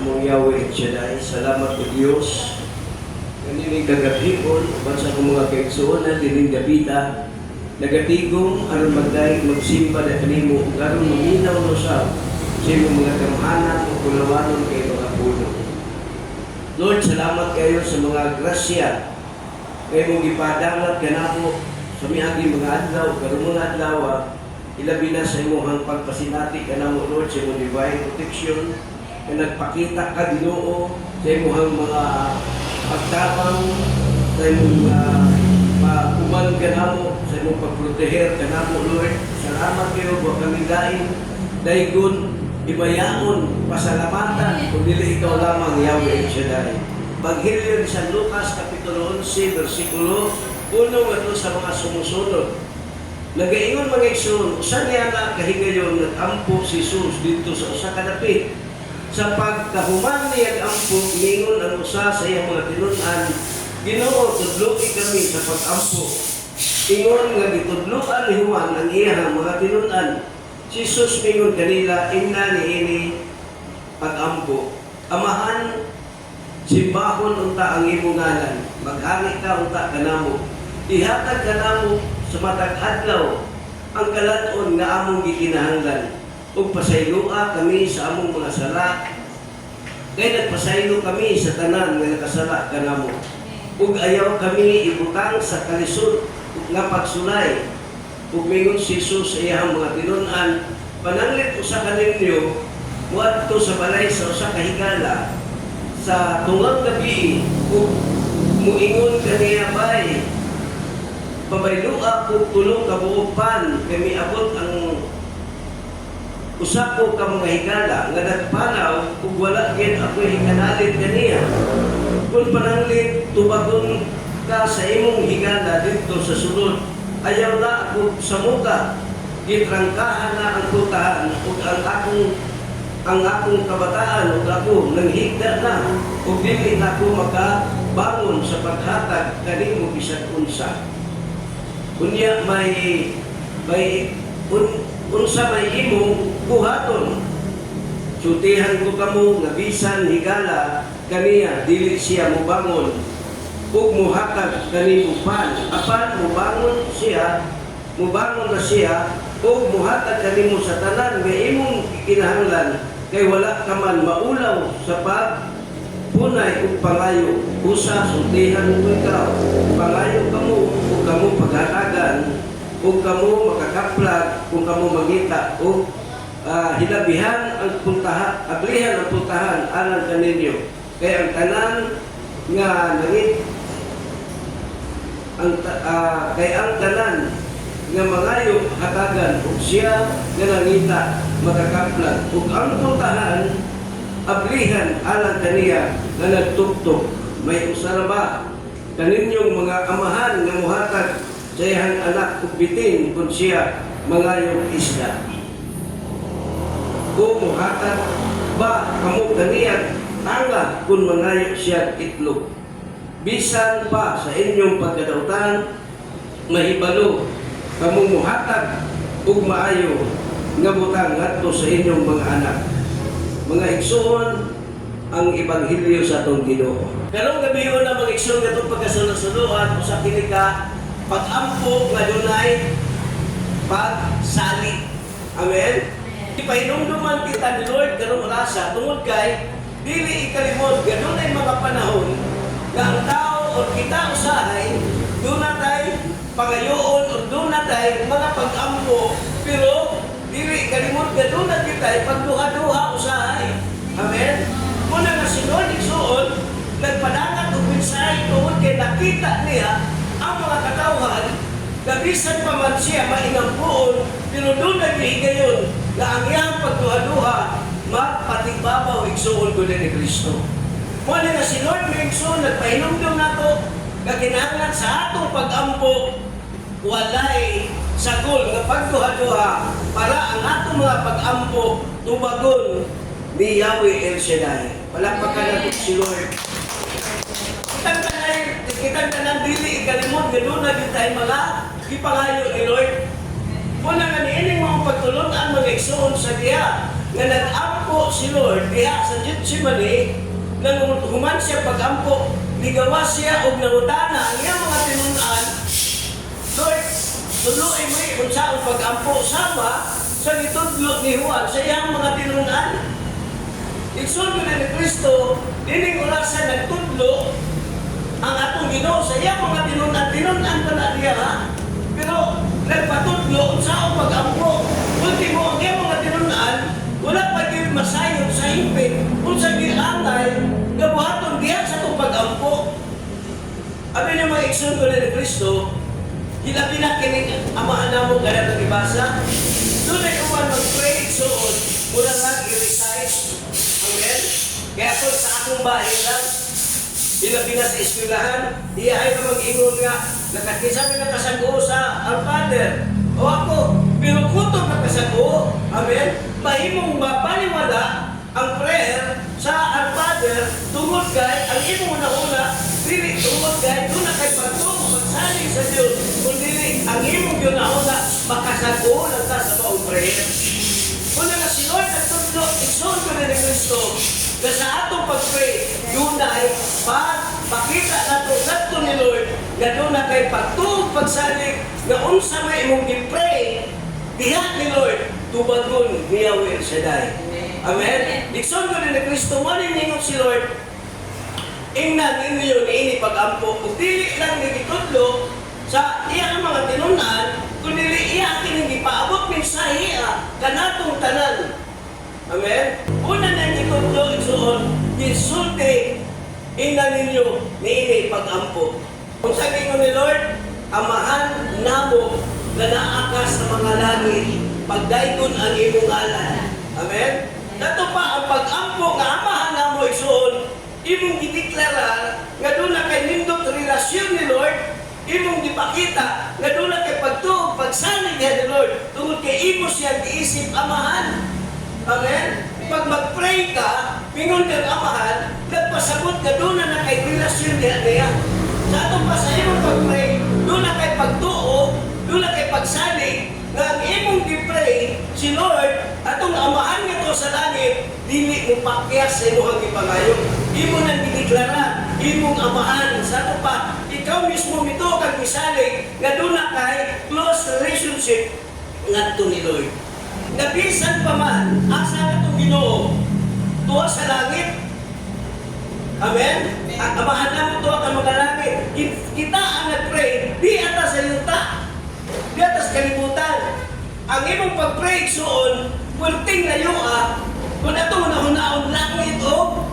among Yahweh Shaddai. Salamat ko Diyos. Kanining kagathikon, bansa ko mga kaigsuonan, dining gabita, nagatigong, aron magdahig, magsimba na kanimo, aron maminaw no sa imong mga kamhanan o kulawanon kay mga puno. Lord, salamat kayo sa mga grasya kayo mong ipadangat kanamo sa miagi mga adlaw, karong mga adlaw, ilabi na sa imong pagpasinati kanamo, Lord, sa imong divine protection, na nagpakita ka Ginoo sa imong mga pagtabang, sa imong uman kanamo, sa imong pagproteher kanamo, Lord. Salamat kayo po kami daing daygon ibayaon, pasalamatan, kung dili ikaw lamang Yahweh Shaddai. Paghilyo ni San Lucas, Kapitulo 11, versikulo 1 ato sa mga sumusunod. Nagaingon mga igsoon, usa niya na kahigayon nag-ampo si Jesus dito sa usa ka dapit. Sa pagkahuman niya ampo, mingon ang usa sa iyang mga tinun-an, Ginoo, tudloki kami sa pag-ampo. Ingon nga gitudloan ni Juan ang iyang mga tinun-an. Si Jesus mingon kanila, ingna niini pag-ampo. Amahan, simbahon unta ang imong ngalan. Maghangit ka unta kanamo. Ihatag kanamo sa matag adlaw ang kalanon nga among gikinahanglan. Ug pasaylua kami sa among mga sala. Kay nagpasaylo kami sa tanan nga nakasala kanamo. Ug ayaw kami ibutang sa kalisod nga pagsulay. Ug mingon si Jesus sa iyang mga tinun-an, pananglit usa kaninyo muadto sa balay sa usa ka higala sa tungang gabi ug muingon kaniya bay pabaylua ug tulo ka buok pan kami abot ang usa ko ka mga higala nga nagpanaw ug wala gid ako higanalit kaniya. Kung pananglit tubagon ka sa imong higala dito sa sulod, ayaw na ako sa muka, gitrangkahan na ang putahan ug ang akong kabataan ug ako nanghigda na ug dili na ako makabangon sa paghatag kanimo bisan unsa. Unya unsa may imong buhaton. Sutihan ko kamo nga bisan higala kaniya dili siya mobangon ug muhatag kanimo pan. Apan mubangon na siya ug muhatag kanimo sa tanan nga imong kinahanglan kay wala ka man maulaw sa pagpunay ug pangayo. Usa sultihan mo ikaw, pangayo kamo ug kamo paghatagan ug kamo makakaplag kung kamo mangita ug hilabihan ang puntahan, ablihan ang puntahan alang kaninyo. Kay ang tanan nga nangit kay ang tanan nga mangayo hatagan ug siya nga nangita makakaplag ug ang puntahan ablihan alang kaniya nga nagtuktok. May usara ba kaninyong mga amahan nga muhatag sa iyang anak ug bitin kung siya mangayo isda? Kung muhatag ba kamo kaniya tanga kung mangayo siya itlog? Bisan pa sa inyong pagkadautan, mahibalo kamo muhatag ug maayo nga butang ngadto sa inyong mga anak. Mga igsoon, ang ebanghelyo sa atong Ginoo. Karong gabi na mga igsoon katong pagkasunod-sunuan usa kini ka pag-ampo nga dunay pagsali. Amen. Ipahinumduman kita ni Lord karong orasa tungod kay dili ikalimot ganon ay mga panahon nga ang tao o kita usahay doon natay pangayoon o doon natay mga pag-ampo pero dili ikalimot ganon na kita pagduha-duha usahay. Amen. Muna nga si Lord igsuon nagpadangat og mensahe tungod kay nakita niya ang mga katawhan gabisan pa man siya maingampuon pero doon naghihigayon na ang iyang pagduha-duha magpatigbabaw igsuon ko din ni Kristo. Muna nga si Lord igsuon nagpahinumdum nato nga kinahanglan sa atong pag-ampo walay sagol nga pagduha-duha para ang atong mga pag-ampo tubagon ni Yahweh El Shaddai. Palakpakan natin si Lord. Kitang tanan dili ikalimot ganoon na gitay mga ipangayo ni Lord. Muna nga niining mga pagtulon ang mga igsoon sa diya nga nag-ampo si Lord diha sa Gethsemane, nang human siya pag-ampo, ligawas siya og nangutana ang iyang mga tinunan, Lord, tuloy mo kung saan pag-ampo sama sa gitudlo ni Juan sa iyang mga tinunan. Igsoon ko na ni Kristo, dining orasan nagtudlo ang atong Ginoo sa iyang mga tinunan pa na niya, ha? Pero nagpatudlo sa pag-ampo. Ultimo, ang iyang mga tinunan, wala pa yung masayod sa impit, kung sa ginangay, gabuhaton diyan sa itong pag-ampo. Abi niya mga igsoon ko na ni Kristo, hilabi na kining amahan na mo ganang nagibasa. Doon ay uman mag-pray igsoon, muna nga i-recite. Amen? Kaya ako sa akong bahay lang, hilabi na sa eskwelahan, iyahay na mag-ingon nga, nakakisabi na kasago sa ang Father, o ako, pero kutob na kasago, amen? Mahimong mapaniwala ang prayer sa ang Father, tungod kay, ang imong una-una, dili tungod kay, doon na kay pagtungo, magsaling sa Diyos, kung dili, ang imong yun na-una, makasago lang ka sa maong prayer. Kung na si Lord at tutlo, igsoon ko na ni Kristo, na sa atong pag-pray, yun na ay pakita na ito sa ni Lord, na doon na kay pagtuog pagsalig, na unsa may imong i-pray, diha ni Lord, tubagon ni Yahweh Shaddai. Amen? Igsoon ko na ni Kristo, maniningog si Lord, ingnan ninyo ni ini pag-ampo, kung dili lang nagitudlo sa iyang mga tinunan, kung dili iya kining gipaabot mensahe kanatong tanan. Amen? Una na itudlo igsoon, gisulti ingnan ninyo ni ini pag-ampo. Kung sabi ko ni Lord, amahan namo na naaka sa mga langit, pagdaykon ang imong ngalan. Amen? Dato pa ang pag-ampo nga amahan namo igsoon, imong gideklara nga doon na kay nindot relasyon ni Lord, imong gipakita nga doon na kay pagtuog, pagsalig niya ni Lord, tungod kay imo siya giisip amahan. Amen? Pag mag-pray ka, mingon kang amahan, nagpasabot ka doon na kay relasyon niya. Sa atong pa sa imong pag-pray, doon na kay pagtuog, doon na kay pagsalig, nga ang imong gipray, si Lord, atong amahan nga to sa langit, dili mo pakyas sa imong gipangayo. Imo nang gideklara, imong amahan. Sa ato pa, ikaw mismo mito kang misalig, nga doon na kay close relationship ngadto ni Lord. Nabisan pa man, asa na itong Ginoo, tuwa sa langit. Amen? Ang amahan na mo tuwa ka mga langit. Kita ang nag-pray, di ata sa yuta, di ata sa kalibutan. Ang imong pag-pray soon, pulting na kung ito hunahunaon langit o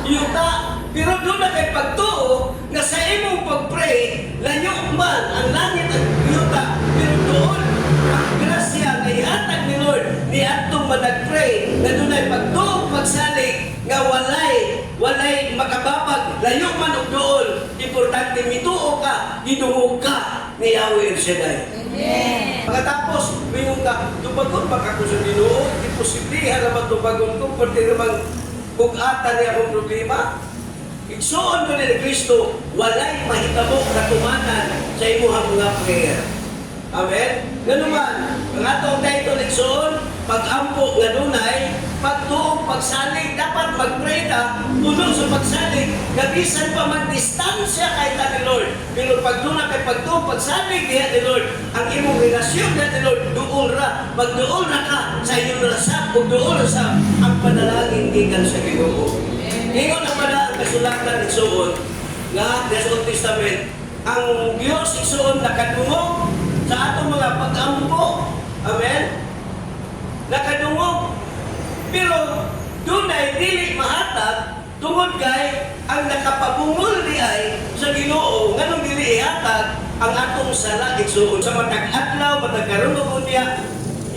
yuta. Pero doon na kay pagtuo, na sa imong pag-pray, layo man ang langit at yuta. Pero doon, ang grasya na ihatag ni Lord, ni atong manag-pray, na doon ay pagtuo, pagsalig, nga walay makababag, layo man o doon. Importante, mituo ka, gidungog ka ni Yahweh Shaddai. Amen. Pagkatapos, mingon ka, tubagon ba ka sa Ginoo? Imposiblihan naman tubagon ko, pwede naman bugatan niya akong problema. Igsoon ko ni Kristo, walay mahitabo katumanan sa imuhang mga prayer. Amen? Ganuman, ang atong title igsoon, pag-ampo nga dunay, pagtuog, pagsalig, dapat mag-pray na, tulong sa pagsalig, gabisan pa mag-distansya kay ta ni Lord. Pero pag doon na kay pagtuog, pagsalig diha ni Lord, ang imong relasyon diha ni Lord, duol ra. Pag duol na ka sa iyong rasap, o duol sa ang panalangin gikan sa Ginoo. Ngayon ang pala ang kasulatan igsoon nga sa Old Testament, ang Diyos igsoon nakadungog sa atong mga pag-ampo. Amen? Nakadungog. Pero doon ay dili mahatag tungod kay ang nakapabungol di ay sa Ginoo nganong dili ihatag ang atong sala igsoon sa matag adlaw, matag karunong niya.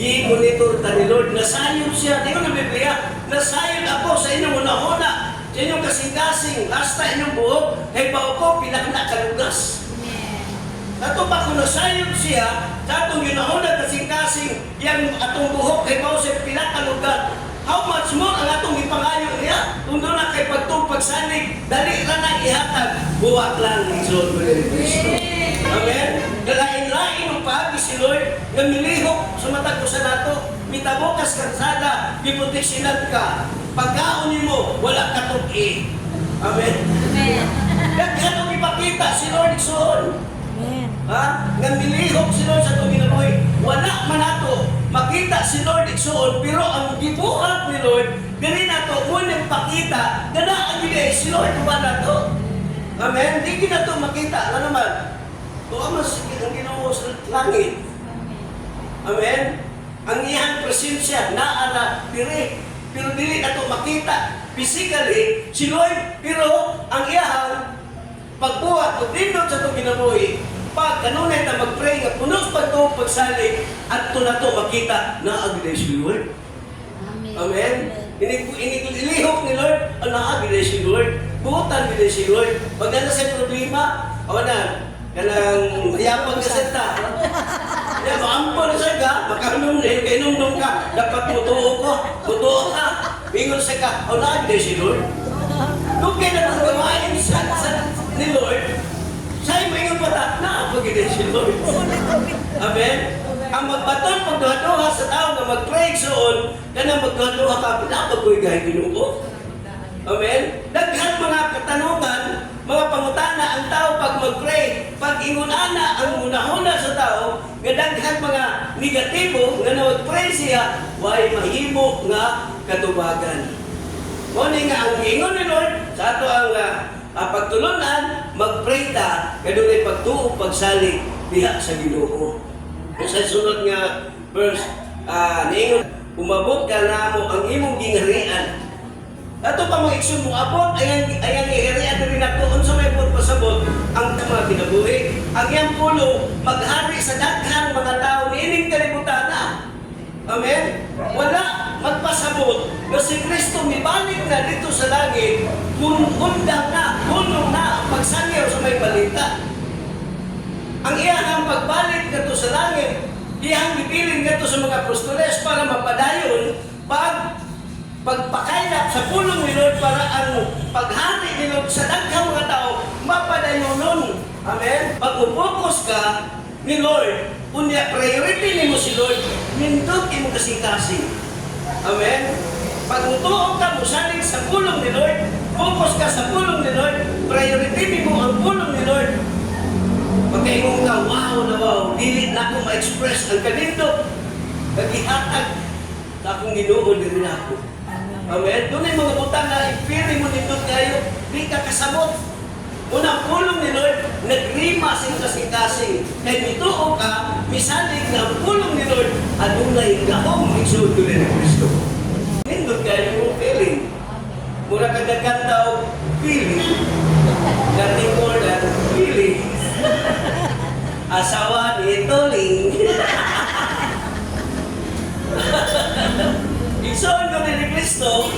I-monitor ta ni Lord, nasayod siya. Tingnan na Biblia, nasayod ako sa inyong una-una, sa inyong kasing-kasing, hasta inyong buhok, kay bao ko pinakna kalugas. Nato pa kung nasayod siya, sa atong una-una kasing-kasing, yang atong buhok, kay bao siya pinakalugas. How much more ang atong ipangayo niya? Kung doon na kay pagtong pagsanig, dali na na ihatag, buwak lang ni Lord ni Kristo. Amen? Dalain-lain ang paagi si Lord, na milihok sa matag ko sa nato, mitabukas karsada, giproteksyonan ka. Pagkaon mo, wala ka tuki. Amen? Amen. Daghan ang ipakita si Lord igsoon. Amen. Ha? Nga nilihok si Lord sa itong ginabuhi. Wala man nato makita si Lord igsoon, pero ang gibuhat ni Lord, gani nato unang pakita, gana ang gili si Lord ba nato. Amen? Di nato makita. Ano naman? Tuwa mas ang Ginoo sa langit. Amen? Ang iyang presensya naara dire, pero dili nato makita physically si Lord, pero ang iyang pagbuhat o dindot sa itong ginabuhi, pag kanunay na mag-pray nga punos pagtuong pagsalig at ito na ito makita na agday si Lord. Amen. Amen? Ilihok ni Lord, na agday si Lord. Buhutan agday si Lord. Pag na sa problema, awan kanang mayapang ka sa ta. Ya, maampo na siya ka, makanom na yun, kainom ka, dapat mutuo ka. Ingon siya ka, na agday si Lord. Kung kaya na gawain sa ni Lord, sa'yo maingon pa ta, naapagin si Lord. Amen? Ang magbaton, pagduha-duha sa tao na mag-pray soon, na magduha-duha ka, pinapagoy gaya Ginoo. Amen? Daghan mga katanungan, mga pangutana ang tao pag mag-pray. Pag ingunana ang munahuna sa tao, nga daghan mga negatibo, nga mag-pray siya, way mahimo nga katubagan. Muna nga ang ingon ni Lord, sa ato ang pagtulunan, mag-pray ta, kadunay pagtuo, pagsalig, diha sa Ginoo. Sa sunod nga verse, niingon, umabot ka na mo ang imong gingharian. Ato pa mga iksun mo, abot, ayan iharian na rin ako, unsa may pasabot, ang mga kinabuhi. Ang iyang pulo, maghari sa daghang mga tao, niining kalibutan na. Amen? Wala magpasabot na si Kristo mibalik na dito sa langit, undang na, punong na ang pagsangyaw sa may balita. Ang iyang pagbalik na sa langit, iyang ipiling na sa mga apostoles para mapadayon pagpakailap sa pulong ni Lord para ang paghari ni Lord sa daghang mga tao mapadayonon. Amen? Pag upokus ka ni Lord, unya priority ni mo si Lord, nindot imo kasing-kasing. Amen? Pag utuog ka, musalig sa pulong ni Lord, focus ka sa pulong ni Lord, priority mo ang pulong ni Lord. Pagkaingon ka, wow na wow, dili na ako ma-express ang kanindot, nagihatag na akong Ginoo din ako. Amen? Doon ay mga butang na i-feeling mo nindot kayo, di ka kasabot. Unang pulong ni Lord, nagrima sing kasing-kasing. Kaya nituo ka, misalig na ang pulong ni Lord, adunay gahong igsoon ko ni Kristo. Nindot kayo yung feeling. Mura kagagad daw, feeling. Nothing more than feeling. Asawa ni Toling. Igsoon ko ni Kristo,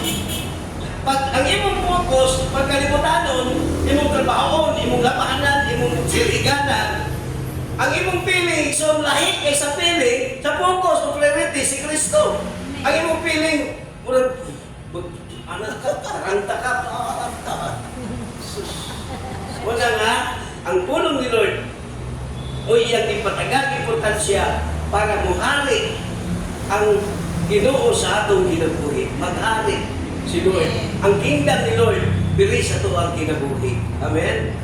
pag ang imong focus, pagkalibutanon, imong trabahon, imong lapahanan, imong siliganan, ang imong feeling, so lahi kay sa feeling, sa focus, o priority, si Kristo. Ang imong feeling, murag, anak ka, karanta ka, wala nga, ang pulong ni Lord, o iyang ipatagag importansya para muhari ang Ginoo sa atong kinabuhi. Maghari si Lord. Ang kingdom ni Lord, diri sa ito ang kinabuhi. Amen?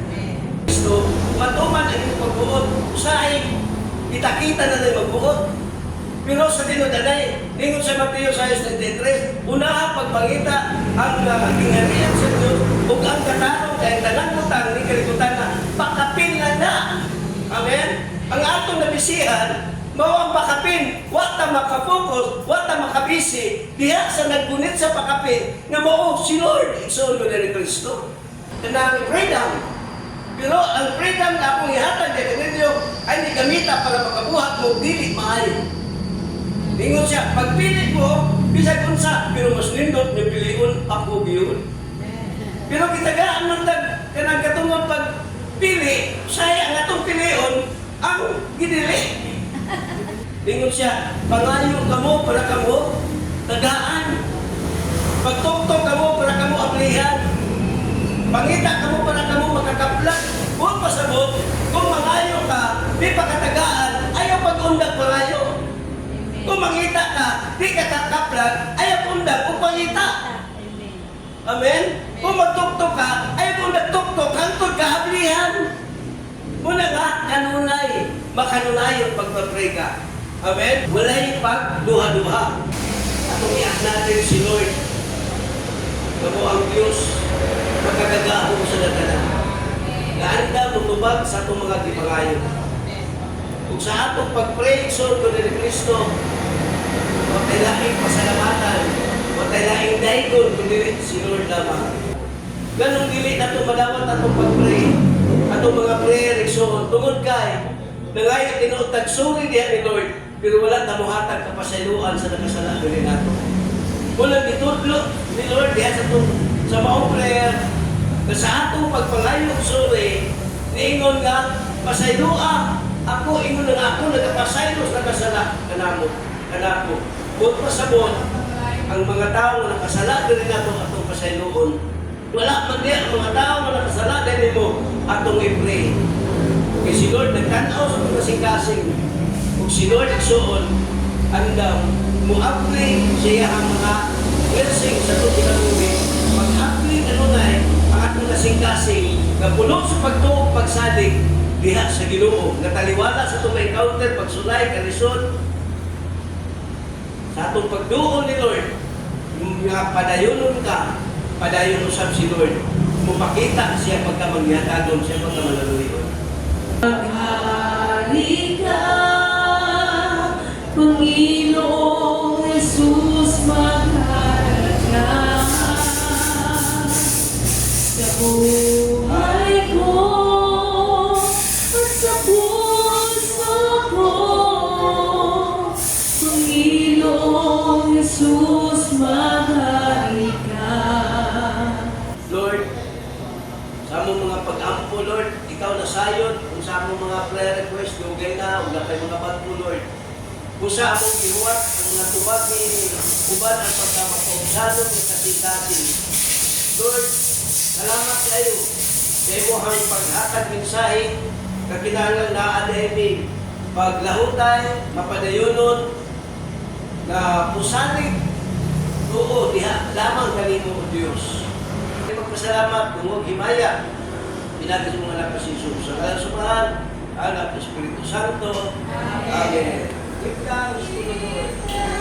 Kristo, matuman ang iyong magbuot. Usahay, itakita na na magbuot. Pero sa tinudanay, ningon sa Mateo 6:33, una pagpangita ang gingharian sa Diyos ug ang katarong kay tanang butang ni kalibutan na pakapin na. Amen? Ang atong nabisihan, mao ang pakapin, wa ta makapokus, wa ta makabisi, diha sa naggunit sa pakapin, nga mao si Lord, igsoon ko ni Kristo. Kanang freedom. Pero ang freedom na akong ihatag kay ninyo ay ni gamita para makabuhat mo dili maayo. Ingon siya, pagpili mo, bisag unsa, pero mas nindot ni piliun ako biyon. Pero kitagaan man kanang katungod pagpili, saya ang atong pilion ang gidili. Ingon siya, pangayo kamo para kamo tagaan. Pagtuktok kamo para kamo aplihan. Pangita kamo para kamo makakaplat. Kung pasabot, kung mangayo ka, di pa katagaan, ayaw pag-undag pangayo. Kung mangita ka, di ka takaplag, ayaw kong upangita. Amen? Kung magtuktok ka, ayaw kong nagtuktok, hangtod kaablihan. Muna nga, kanunay, makanunay yung pagpapray ka. Amen? Walay pagduha-duha. Atong iyak natin si Lord. Kamo ang Diyos, magkagagahong sa natanan. Naanda mutubag sa atong mga gipangayon. Kung sa atong pag-pray, so ko ni Kristo, matay laing pasalamatan, matay laing daikon, kundi si Lord lamang. Ganong dili na ito madawat atong pag-pray, atong mga prayer, so tungod kay, nangayon tinuot tagsuri diya ni Lord, pero wala tamuhatag kapasayloan sa nakasala rin nato. Walang ditudlo ni Lord diya sa maong prayer, na sa atong pagpangayong suri, niingon nga, pasayloa, ako, ingon na ako, nagkapasaylos, nakasala, kanako. Kung pasabot, ang mga tao na nakasala rin nato atong pasayloon, wala man diya ang mga tao na nakasala din mo atong i-pray. Kaya si Lord nagtanaw sa mga kasing-kasing, kung si Lord nagsuon, andam, mu-apply siya ang mga blessing sa itong kinalumi, mag-apply kanunay ang atong kasing-kasing, na puno sa pagtuog, pagsadig, diha sa Ginoo, nataliwala sa itong encounter, pagsulay, karisod, sa atong pagduon ni Lord, nga padayonon ka, padayon usab si Lord, mupakita siya pagkamangyatagon, siya pagkamalaluyon. Maghari ka, Panginoong Jesus, maghari ka sa buhay ko at sa puso ko. Panginoong Jesus, maghari ka. Lord, sa among mga pag-ampo, Lord, ikaw na sayon, kung sa among mga prayer request, dugay na, wala kay mga bagpo, Lord. Kung sa among gihuwat, ang mga tubagi, uban ang pagkamapausadong ng kasing-kasing. Lord, salamat kayo sa imuhang paghatag mensahe na kinahanglan na adhemig, paglahutay, mapadayonon, na pusanig, oo, diha, lamang kanimo, O Diyos. Magpasalamat, kung himaya, pinagis mga anak na si Jesus. Sa kalang sumahan, anak ng Espiritu Santo. Amen. Give thanks to the Lord.